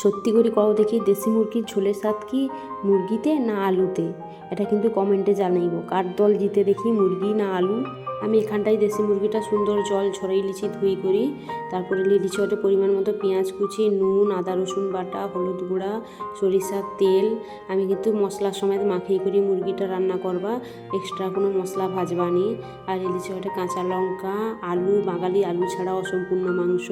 সত্যি করে কও দেখি, দেশি মুরগির ঝোলের স্বাদ কি মুরগিতে না আলুতে? এটা কিন্তু কমেন্টে জানাইব। কার দল জিতে দেখি, মুরগি না আলু। আমি এখানটায় দেশি মুরগিটা সুন্দর জল ঝরাই লিছি ধুই করি, তারপরে লিছি ওটা পরিমাণ মতো পেঁয়াজ কুচি, নুন, আদা রসুন বাটা, হলুদ গুঁড়া, সরিষার তেল। আমি কিন্তু মশলার সমেত মাখিয়ে করি মুরগিটা রান্না করবা, এক্সট্রা কোনো মশলা ভাজবা নি। আর লিছি ওটা কাঁচা লঙ্কা, আলু, বাঙালি আলু ছাড়া অসম্পূর্ণ মাংস।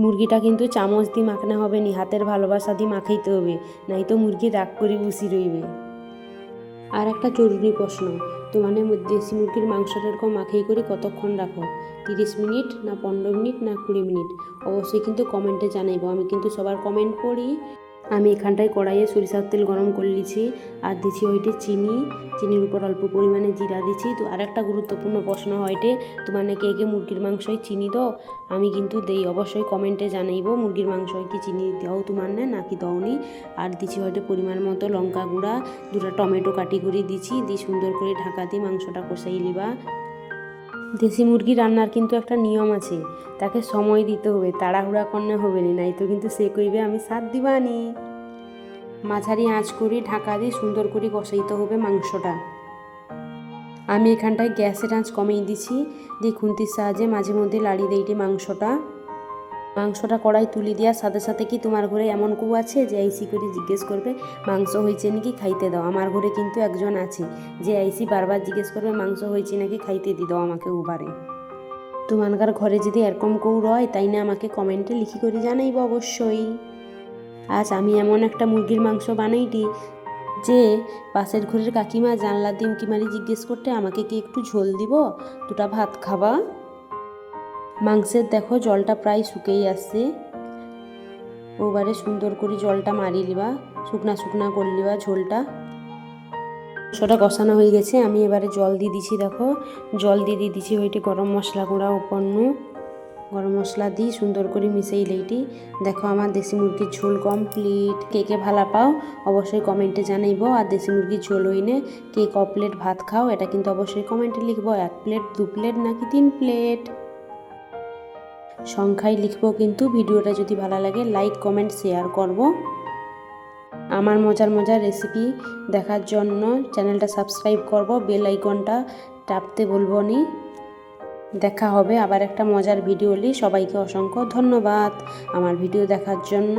মুরগিটা কিন্তু চামচ দিয়ে মাখনা হবে নি, হাতের ভালোবাসা দিয়ে মাখাইতে হবে, নাই তো মুরগি রাগ করে বসি রইবে। আর একটা জরুরি প্রশ্ন, তোমাদের দেশি মুরগির মাংসটা এরকম মাখাই করে কতক্ষণ রাখো? 30 মিনিট না 15 মিনিট না 20 মিনিট? অবশ্যই কিন্তু কমেন্টে জানাইব, আমি কিন্তু সবার কমেন্ট পড়ি। আমি এখানটায় কড়াইয়ে সরিষার তেল গরম করে নিয়েছি, আর দিচ্ছি ওইটে চিনির উপর অল্প পরিমাণে জিরা দিচ্ছি। তো আর একটা গুরুত্বপূর্ণ প্রশ্ন হয়টে, তোমার নাকি একে মুরগির মাংসয় চিনি দাও? আমি কিন্তু দেই, অবশ্যই কমেন্টে জানাইব মুরগির মাংসয় কি চিনি দাও তোমার না নাকি দাওনি। আর দিচ্ছি হয়তো পরিমাণ মতো লঙ্কা গুঁড়া, 2টা টমেটো কাটি করে দিচ্ছি, দিয়ে সুন্দর করে ঢাকা দিয়ে মাংসটা কষাই লিবা। দেশি মুরগি রান্নার কিন্তু একটা নিয়ম আছে, তাকে সময় দিতে হবে, তাড়াহুড়া করলে হবে না, নাই তো কিন্তু সে কইবে আমি স্বাদ দিবানি। মাঝারি আঁচ করে ঢাকা দিয়ে সুন্দর করে কষাইতে হবে মাংসটা। আমি এখানটায় গ্যাসের আঁচ কমিয়ে দিছি, দিয়ে খুন্তির সাহায্যে মাঝে মধ্যে লাড়ি দিইটি মাংসটা কড়াই তুলি দেওয়ার সাথে সাথে কি তোমার ঘরে এমন কেউ আছে যে আইসি করে জিজ্ঞেস করবে মাংস হয়েছে নাকি খাইতে দাও? আমার ঘরে কিন্তু একজন আছে যে আইসি বারবার জিজ্ঞেস করবে মাংস হয়েছে নাকি খাইতে দি দাও আমাকে উবারে। তোমার ঘরে যদি এরকম কেউ রয় তাই না আমাকে কমেন্টে লিখি করে জানাইব অবশ্যই। আজ আমি এমন একটা মুরগির মাংস বানাইটি যে পাশের ঘরের কাকিমা জানলা দিয়ে উঁকি মারি জিজ্ঞেস করতে আমাকে কি একটু ঝোল দিব, 2টা ভাত খাবা? মাংসের দেখো জলটা প্রায় শুকেই আসছে, ওবারে সুন্দর করে জলটা মারি লিবা, শুকনা করে লিবা ঝোলটা। মাংসটা কষানো হয়ে গেছে, আমি এবারে জল দিয়ে দিছি। দেখো জল দিয়ে দিছি ওইটি গরম মশলা গুঁড়া উপন্ন, গরম মশলা দিই সুন্দর করে মিশাই লইটি। দেখো আমার দেশি মুরগির ঝোল কমপ্লিট। কে কে ভালো পাও অবশ্যই কমেন্টে জানাইব। আর দেশি মুরগির ঝোল হইনে কে ক প্লেট ভাত খাও এটা কিন্তু অবশ্যই কমেন্টে লিখবো, 1 প্লেট 2 প্লেট নাকি 3 প্লেট সংখ্যায় লিখবো। কিন্তু ভিডিওটা যদি ভালো লাগে লাইক কমেন্ট শেয়ার করব। আমার মজার রেসিপি দেখার জন্য চ্যানেলটা সাবস্ক্রাইব করব, বেল আইকনটা টাপতে বলবো নি। দেখা হবে আবার একটা মজার ভিডিও নিয়ে। সবাইকে অসংখ্য ধন্যবাদ আমার ভিডিও দেখার জন্য।